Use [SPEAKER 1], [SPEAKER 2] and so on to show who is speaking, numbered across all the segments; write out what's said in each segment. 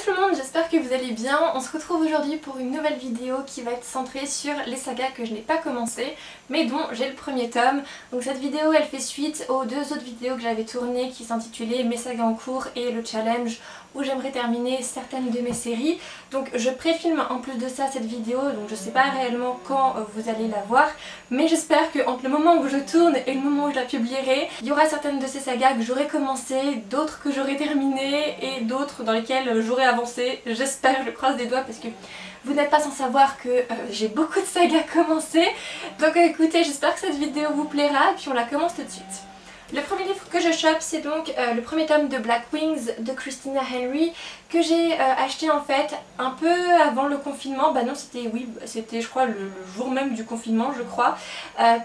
[SPEAKER 1] tout le monde, j'espère que vous allez bien. On se retrouve aujourd'hui pour une nouvelle vidéo qui va être centrée sur les sagas que je n'ai pas commencé mais dont j'ai le premier tome. Donc cette vidéo elle fait suite aux deux autres vidéos que j'avais tournées qui s'intitulaient mes sagas en cours et le challenge où j'aimerais terminer certaines de mes séries. Donc je préfilme en plus de ça cette vidéo, donc je sais pas réellement quand vous allez la voir, mais j'espère que entre le moment où je tourne et le moment où je la publierai, il y aura certaines de ces sagas que j'aurai commencé, d'autres que j'aurai terminées et d'autres dans lesquelles j'aurai avancé. J'espère, je croise des doigts parce que vous n'êtes pas sans savoir que j'ai beaucoup de sagas commencées. Donc écoutez, j'espère que cette vidéo vous plaira et puis on la commence tout de suite. Le premier livre que je chope, c'est donc le premier tome de Black Wings de Christina Henry que j'ai acheté en fait un peu avant le confinement. Bah non, c'était je crois le jour même du confinement je crois,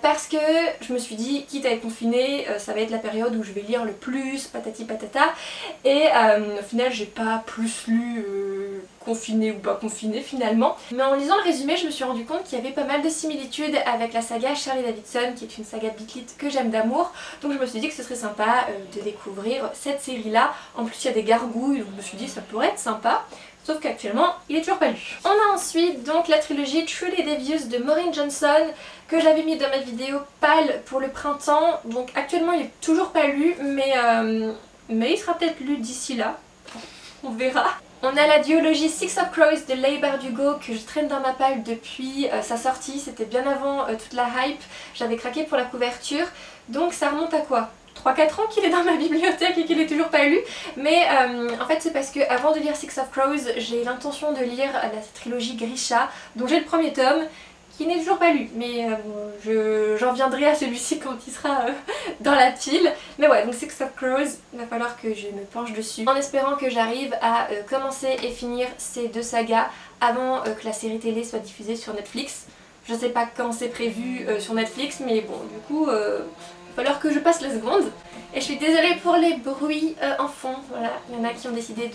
[SPEAKER 1] parce que je me suis dit quitte à être confinée, ça va être la période où je vais lire le plus, patati patata, et au final j'ai pas plus lu confinée ou pas confinée finalement. Mais en lisant le résumé je me suis rendu compte qu'il y avait pas mal de similitudes avec la saga Shirley Davidson qui est une saga Beat Lit que j'aime d'amour, donc je me suis dit que ce serait sympa de découvrir cette série là. En plus il y a des gargouilles donc je me suis dit ça pourrait être sympa. Sauf qu'actuellement, il est toujours pas lu. On a ensuite donc la trilogie Truly Devious de Maureen Johnson que j'avais mis dans ma vidéo pâle pour le printemps. Donc actuellement il est toujours pas lu mais il sera peut-être lu d'ici là. On verra. On a la duologie Six of Crows de Leigh Bardugo que je traîne dans ma palle depuis sa sortie. C'était bien avant toute la hype. J'avais craqué pour la couverture. Donc ça remonte à quoi ? 3-4 ans qu'il est dans ma bibliothèque et qu'il est toujours pas lu, mais en fait c'est parce que avant de lire Six of Crows, j'ai l'intention de lire la trilogie Grisha, dont j'ai le premier tome, qui n'est toujours pas lu, mais j'en viendrai à celui-ci quand il sera dans la pile. Mais ouais, donc Six of Crows, il va falloir que je me penche dessus, en espérant que j'arrive à commencer et finir ces deux sagas avant que la série télé soit diffusée sur Netflix. Je sais pas quand c'est prévu sur Netflix, mais bon, du coup, il va falloir que je passe la seconde. Et je suis désolée pour les bruits en fond, voilà, il y en a qui ont décidé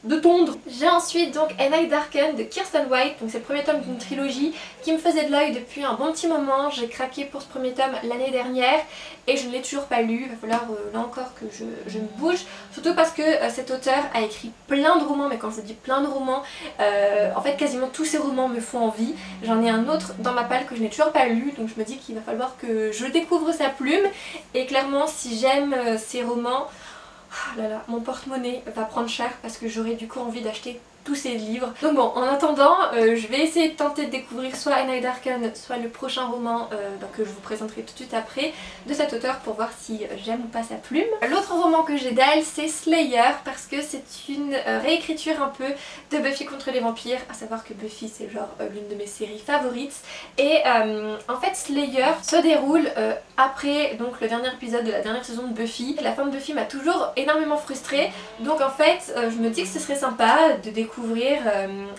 [SPEAKER 1] de tondre. J'ai ensuite donc A Night Darkened de Kiersten White, donc c'est le premier tome d'une trilogie qui me faisait de l'œil depuis un bon petit moment. J'ai craqué pour ce premier tome l'année dernière et je ne l'ai toujours pas lu. Il va falloir là encore que je me bouge, surtout parce que cet auteur a écrit plein de romans, mais quand je vous dis plein de romans, en fait quasiment tous ses romans me font envie. J'en ai un autre dans ma palle que je n'ai toujours pas lu, donc je me dis qu'il va falloir que je découvre sa plume, et clairement si j'aime ses romans, oh là là, mon porte-monnaie va prendre cher parce que j'aurai du coup envie d'acheter tous ces livres. Donc bon, en attendant, je vais essayer de tenter de découvrir soit A Night Darkened, soit le prochain roman que je vous présenterai tout de suite après de cet auteur pour voir si j'aime ou pas sa plume. L'autre roman que j'ai d'elle, c'est Slayer, parce que c'est une réécriture un peu de Buffy contre les vampires, à savoir que Buffy c'est genre l'une de mes séries favorites. Et en fait Slayer se déroule après donc le dernier épisode de la dernière saison de Buffy. La fin de Buffy m'a toujours énormément frustrée, donc en fait je me dis que ce serait sympa de découvrir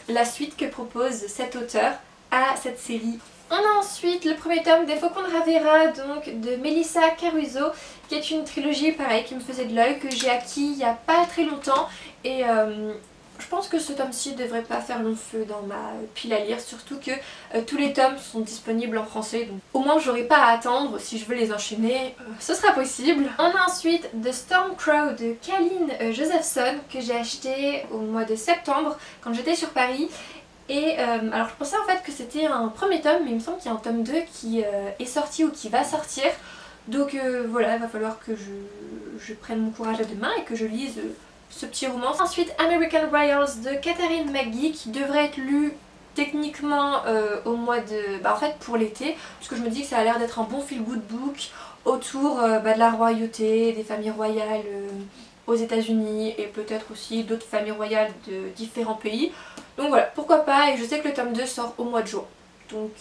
[SPEAKER 1] la suite que propose cet auteur à cette série. On a ensuite le premier tome des Faucons de Ravera, donc de Melissa Caruso, qui est une trilogie pareil qui me faisait de l'œil, que j'ai acquis il n'y a pas très longtemps, et je pense que ce tome-ci devrait pas faire long feu dans ma pile à lire, surtout que tous les tomes sont disponibles en français, donc au moins j'aurai pas à attendre. Si je veux les enchaîner, ce sera possible. On a ensuite The Storm Crow de Kalin Josephson que j'ai acheté au mois de septembre quand j'étais sur Paris. Et alors je pensais en fait que c'était un premier tome, mais il me semble qu'il y a un tome 2 qui est sorti ou qui va sortir. Donc voilà, il va falloir que je prenne mon courage à deux mains et que je lise ce petit roman. Ensuite American Royals de Katharine McGee qui devrait être lu techniquement au mois de... en fait pour l'été, parce que je me dis que ça a l'air d'être un bon feel good book autour de la royauté, des familles royales aux États-Unis et peut-être aussi d'autres familles royales de différents pays. Donc voilà, pourquoi pas, et je sais que le tome 2 sort au mois de juin. Donc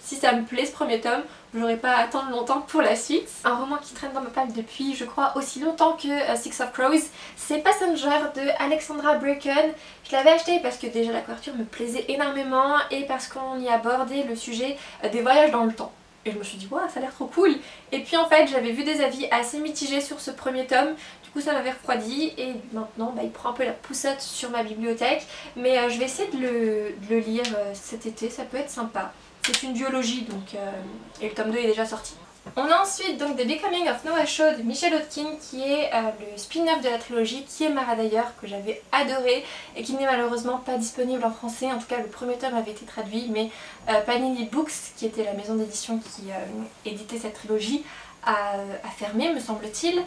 [SPEAKER 1] si ça me plaît ce premier tome, je n'aurai pas à attendre longtemps pour la suite. Un roman qui traîne dans ma palle depuis je crois aussi longtemps que Six of Crows, c'est Passenger de Alexandra Bracken. Je l'avais acheté parce que déjà la couverture me plaisait énormément et parce qu'on y abordait le sujet des voyages dans le temps. Et je me suis dit waouh, ça a l'air trop cool. Et puis en fait j'avais vu des avis assez mitigés sur ce premier tome, du coup ça m'avait refroidi et maintenant il prend un peu la poussette sur ma bibliothèque. Mais je vais essayer de le lire cet été, ça peut être sympa. C'est une duologie donc et le tome 2 est déjà sorti. On a ensuite donc The Becoming of Noah Shaw de Michelle Hodkin qui est le spin-off de la trilogie qui est Mara d'ailleurs, que j'avais adoré et qui n'est malheureusement pas disponible en français. En tout cas le premier tome avait été traduit, mais Panini Books, qui était la maison d'édition qui éditait cette trilogie, a fermé me semble-t-il.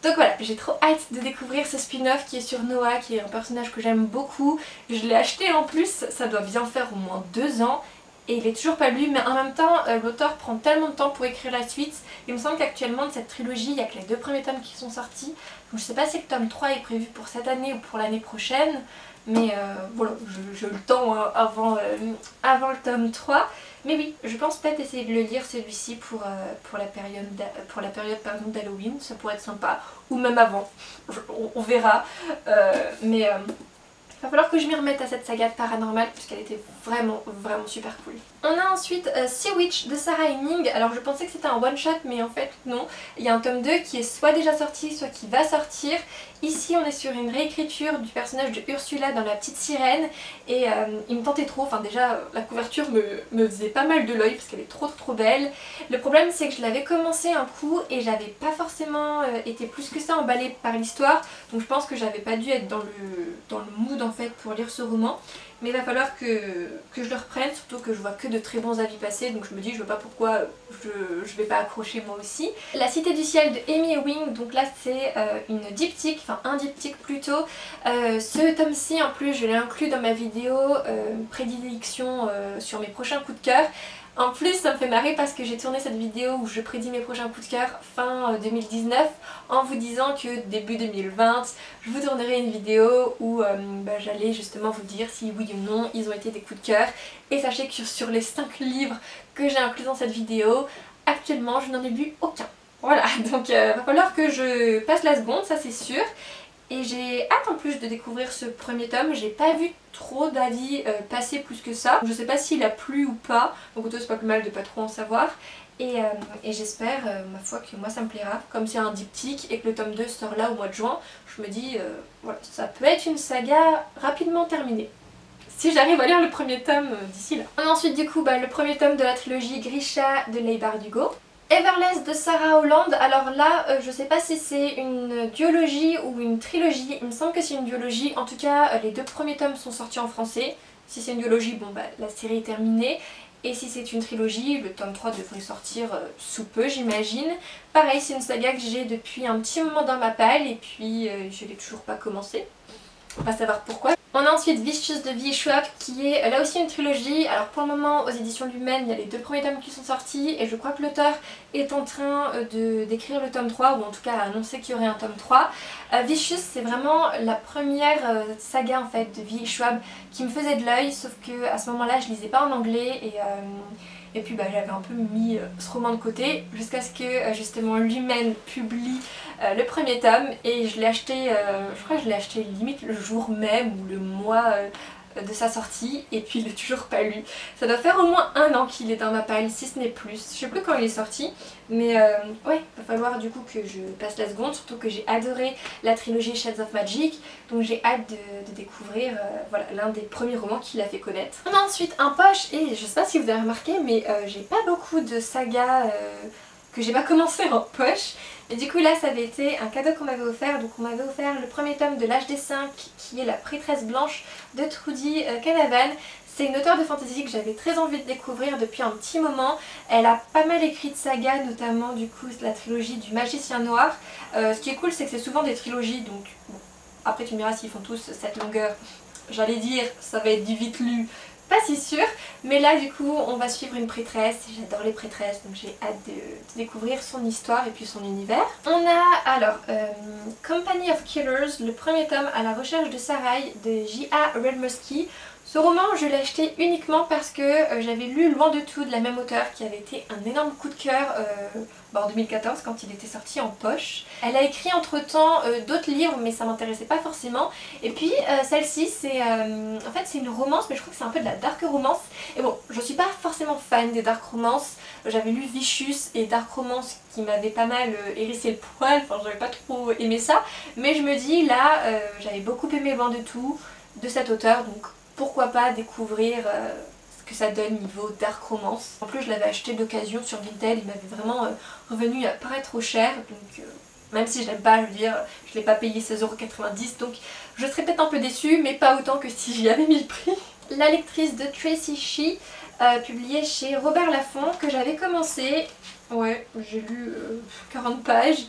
[SPEAKER 1] Donc voilà, j'ai trop hâte de découvrir ce spin-off qui est sur Noah, qui est un personnage que j'aime beaucoup. Je l'ai acheté en plus, ça doit bien faire au moins 2 ans. Et il est toujours pas lu, mais en même temps l'auteur prend tellement de temps pour écrire la suite. Il me semble qu'actuellement de cette trilogie il n'y a que les 2 premiers tomes qui sont sortis. Donc je sais pas si le tome 3 est prévu pour cette année ou pour l'année prochaine. Mais voilà, j'ai eu le temps avant le tome 3. Mais oui, je pense peut-être essayer de le lire celui-ci pour la période d'Halloween. Ça pourrait être sympa. Ou même avant, on verra. Mais il va falloir que je m'y remette à cette saga de paranormal puisqu'elle était vraiment super cool. On a ensuite Sea Witch de Sarah Henning. Alors je pensais que c'était un one shot, mais en fait non. Il y a un tome 2 qui est soit déjà sorti, soit qui va sortir. Ici on est sur une réécriture du personnage de Ursula dans La Petite Sirène et il me tentait trop. Enfin déjà la couverture me faisait pas mal de l'œil parce qu'elle est trop belle. Le problème c'est que je l'avais commencé un coup et j'avais pas forcément été plus que ça emballée par l'histoire. Donc je pense que j'avais pas dû être dans le mood en fait pour lire ce roman. Mais il va falloir que je le reprenne, surtout que je vois que de très bons avis passer, donc je me dis je vois pas pourquoi je vais pas accrocher moi aussi. La Cité du Ciel de Amy Ewing, donc là c'est une diptyque, enfin un diptyque plutôt. Ce tome-ci en plus je l'ai inclus dans ma vidéo prédilection sur mes prochains coups de cœur. En plus ça me fait marrer parce que j'ai tourné cette vidéo où je prédis mes prochains coups de cœur fin 2019 en vous disant que début 2020 je vous tournerai une vidéo où j'allais justement vous dire si oui ou non ils ont été des coups de cœur. Et sachez que sur les 5 livres que j'ai inclus dans cette vidéo, actuellement je n'en ai lu aucun. Voilà, donc va falloir que je passe la seconde, ça c'est sûr. Et j'ai hâte en plus de découvrir ce premier tome. J'ai pas vu trop d'avis passer plus que ça. Je sais pas s'il a plu ou pas, donc autant c'est pas plus mal de pas trop en savoir. Et j'espère, ma foi, que moi ça me plaira. Comme c'est un diptyque et que le tome 2 sort là au mois de juin, je me dis, voilà, ça peut être une saga rapidement terminée. Si j'arrive à lire le premier tome d'ici là. On a ensuite du coup le premier tome de la trilogie Grisha de Leigh Bardugo. Everless de Sarah Holland. Alors là je sais pas si c'est une duologie ou une trilogie, il me semble que c'est une duologie. En tout cas les 2 premiers tomes sont sortis en français. Si c'est une duologie, bon la série est terminée. Et si c'est une trilogie, le tome 3 devrait sortir sous peu j'imagine. Pareil, c'est une saga que j'ai depuis un petit moment dans ma palle et puis je l'ai toujours pas commencé. On va savoir pourquoi. On a ensuite Vicious de V. Schwab qui est là aussi une trilogie. Alors pour le moment aux éditions Lumen il y a les 2 premiers tomes qui sont sortis et je crois que l'auteur est en train d'écrire le tome 3 ou en tout cas a annoncé qu'il y aurait un tome 3. Vicious c'est vraiment la première saga en fait de V. Schwab qui me faisait de l'œil, sauf que à ce moment là je lisais pas en anglais et puis j'avais un peu mis ce roman de côté jusqu'à ce que justement Lumen publie le premier tome et je l'ai acheté, je crois que je l'ai acheté limite le jour même ou le mois de sa sortie et puis il est toujours pas lu. Ça doit faire au moins 1 an qu'il est dans ma palle, si ce n'est plus. Je sais plus quand il est sorti, mais ouais, va falloir du coup que je passe la seconde, surtout que j'ai adoré la trilogie Shades of Magic, donc j'ai hâte de découvrir voilà, l'un des premiers romans qui l'a fait connaître. On a ensuite un poche et je sais pas si vous avez remarqué, mais j'ai pas beaucoup de sagas que j'ai pas commencé en poche. Et du coup là ça avait été un cadeau qu'on m'avait offert, donc on m'avait offert le premier tome de l'âge des 5 qui est La Prêtresse Blanche de Trudy Canavan. C'est une auteure de fantasy que j'avais très envie de découvrir depuis un petit moment. Elle a pas mal écrit de sagas, notamment du coup la trilogie du Magicien Noir. Ce qui est cool c'est que c'est souvent des trilogies, donc bon, après tu me diras s'ils font tous cette longueur, j'allais dire ça va être du vite lu. Pas si sûr, mais là du coup on va suivre une prêtresse, j'adore les prêtresses donc j'ai hâte de découvrir son histoire et puis son univers. On a alors Company of Killers, le premier tome à la recherche de Sarai de J.A. Redmusky. Ce roman je l'ai acheté uniquement parce que j'avais lu Loin de tout de la même auteure qui avait été un énorme coup de cœur en 2014 quand il était sorti en poche. Elle a écrit entre temps d'autres livres mais ça m'intéressait pas forcément. Et puis celle-ci c'est en fait c'est une romance mais je crois que c'est un peu de la dark romance. Et bon je suis pas forcément fan des dark romances. J'avais lu Vicious et dark romance qui m'avait pas mal hérissé le poil, enfin j'avais pas trop aimé ça. Mais je me dis là j'avais beaucoup aimé Loin de tout de cet auteur donc pourquoi pas découvrir ce que ça donne niveau dark romance. En plus je l'avais acheté d'occasion sur Vinted, il m'avait vraiment revenu à pas trop cher, donc même si je l'aime pas, je veux dire, je l'ai pas payé 16,90 €, donc je serais peut-être un peu déçue, mais pas autant que si j'y avais mis le prix. La lectrice de Tracy Shea, publiée chez Robert Laffont, que j'avais commencé. Ouais, j'ai lu 40 pages,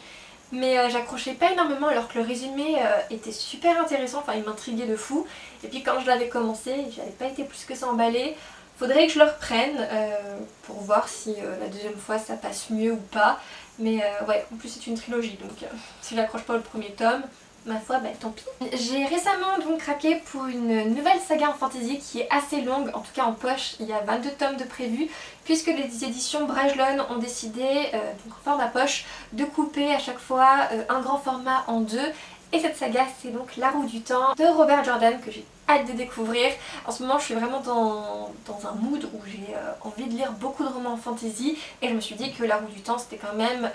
[SPEAKER 1] mais j'accrochais pas énormément alors que le résumé était super intéressant, enfin il m'intriguait de fou. Et puis quand je l'avais commencé, j'avais pas été plus que ça emballée. Faudrait que je le reprenne pour voir si la deuxième fois ça passe mieux ou pas. Mais ouais, en plus c'est une trilogie, donc si j'accroche pas au premier tome, ma foi, bah tant pis. J'ai récemment donc craqué pour une nouvelle saga en fantasy qui est assez longue, en tout cas en poche, il y a 22 tomes de prévus, puisque les éditions Brajlon ont décidé, donc en format poche, de couper à chaque fois un grand format en deux. Et cette saga c'est donc La Roue du Temps de Robert Jordan que j'ai hâte de découvrir. En ce moment je suis vraiment dans un mood où j'ai envie de lire beaucoup de romans fantasy et je me suis dit que La Roue du Temps c'était quand même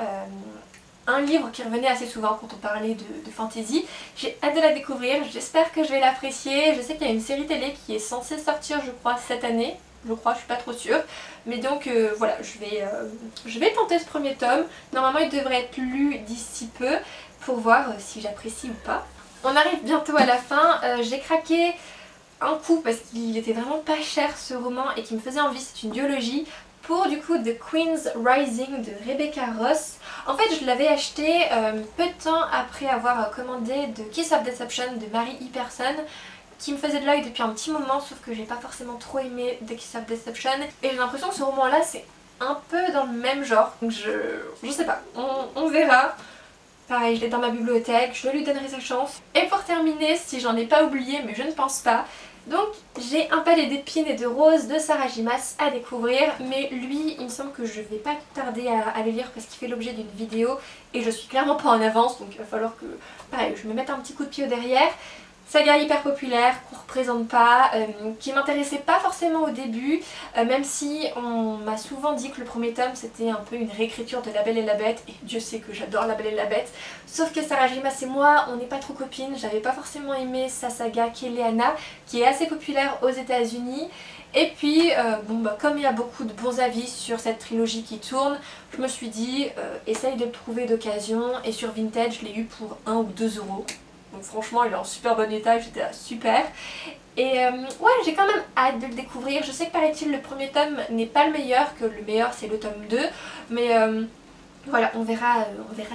[SPEAKER 1] un livre qui revenait assez souvent quand on parlait de fantasy. J'ai hâte de la découvrir, j'espère que je vais l'apprécier. Je sais qu'il y a une série télé qui est censée sortir je crois cette année. Je crois, je suis pas trop sûre. Mais donc voilà, je vais tenter ce premier tome. Normalement il devrait être lu d'ici peu pour voir si j'apprécie ou pas. On arrive bientôt à la fin. J'ai craqué un coup parce qu'il était vraiment pas cher ce roman et qui me faisait envie, c'est une duologie. Pour du coup The Queen's Rising de Rebecca Ross. En fait je l'avais acheté peu de temps après avoir commandé The Kiss of Deception de Mary E. Person, qui me faisait de l'œil depuis un petit moment, sauf que j'ai pas forcément trop aimé The Kiss of Deception. Et j'ai l'impression que ce roman là c'est un peu dans le même genre, donc je sais pas, on verra. Pareil, je l'ai dans ma bibliothèque, je lui donnerai sa chance. Et pour terminer, si j'en ai pas oublié, mais je ne pense pas, donc j'ai Un palais d'épines et de roses de Sarah J. Maas à découvrir, mais lui il me semble que je vais pas tarder à le lire parce qu'il fait l'objet d'une vidéo et je suis clairement pas en avance, donc il va falloir que pareil, je me mette un petit coup de pied au derrière. Saga hyper populaire qu'on représente pas, qui m'intéressait pas forcément au début, même si on m'a souvent dit que le premier tome c'était un peu une réécriture de La Belle et la Bête, et Dieu sait que j'adore La Belle et la Bête, sauf que Sarah J. Maas et moi on n'est pas trop copines, j'avais pas forcément aimé sa saga Keleana, qui est assez populaire aux États-Unis. Et puis, bon, bah, comme il y a beaucoup de bons avis sur cette trilogie qui tourne, je me suis dit, essaye de le trouver d'occasion, et sur Vinted je l'ai eu pour 1 ou 2 €. Donc franchement il est en super bon état, j'étais là super. Et ouais, j'ai quand même hâte de le découvrir. Je sais que paraît-il le premier tome n'est pas le meilleur, que le meilleur c'est le tome 2. Mais voilà, on verra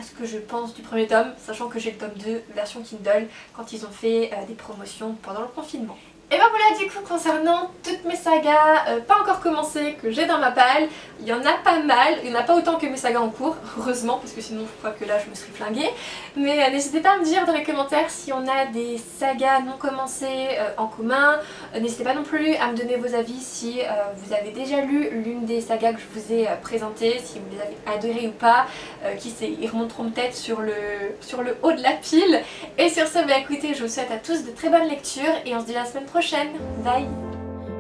[SPEAKER 1] ce que je pense du premier tome, sachant que j'ai le tome 2 version Kindle quand ils ont fait des promotions pendant le confinement. Et ben voilà, du coup concernant toutes mes sagas pas encore commencées que j'ai dans ma palle, il y en a pas mal, il n'y en a pas autant que mes sagas en cours, heureusement parce que sinon je crois que là je me serais flinguée. Mais n'hésitez pas à me dire dans les commentaires si on a des sagas non commencées en commun. N'hésitez pas non plus à me donner vos avis si vous avez déjà lu l'une des sagas que je vous ai présentées, si vous les avez adorées ou pas, qui sait, ils remonteront peut-être sur le haut de la pile. Et sur ce, bah écoutez, je vous souhaite à tous de très bonnes lectures et on se dit la semaine prochaine. Bye.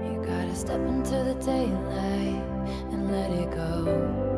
[SPEAKER 1] You gotta step into the daylight and let it go.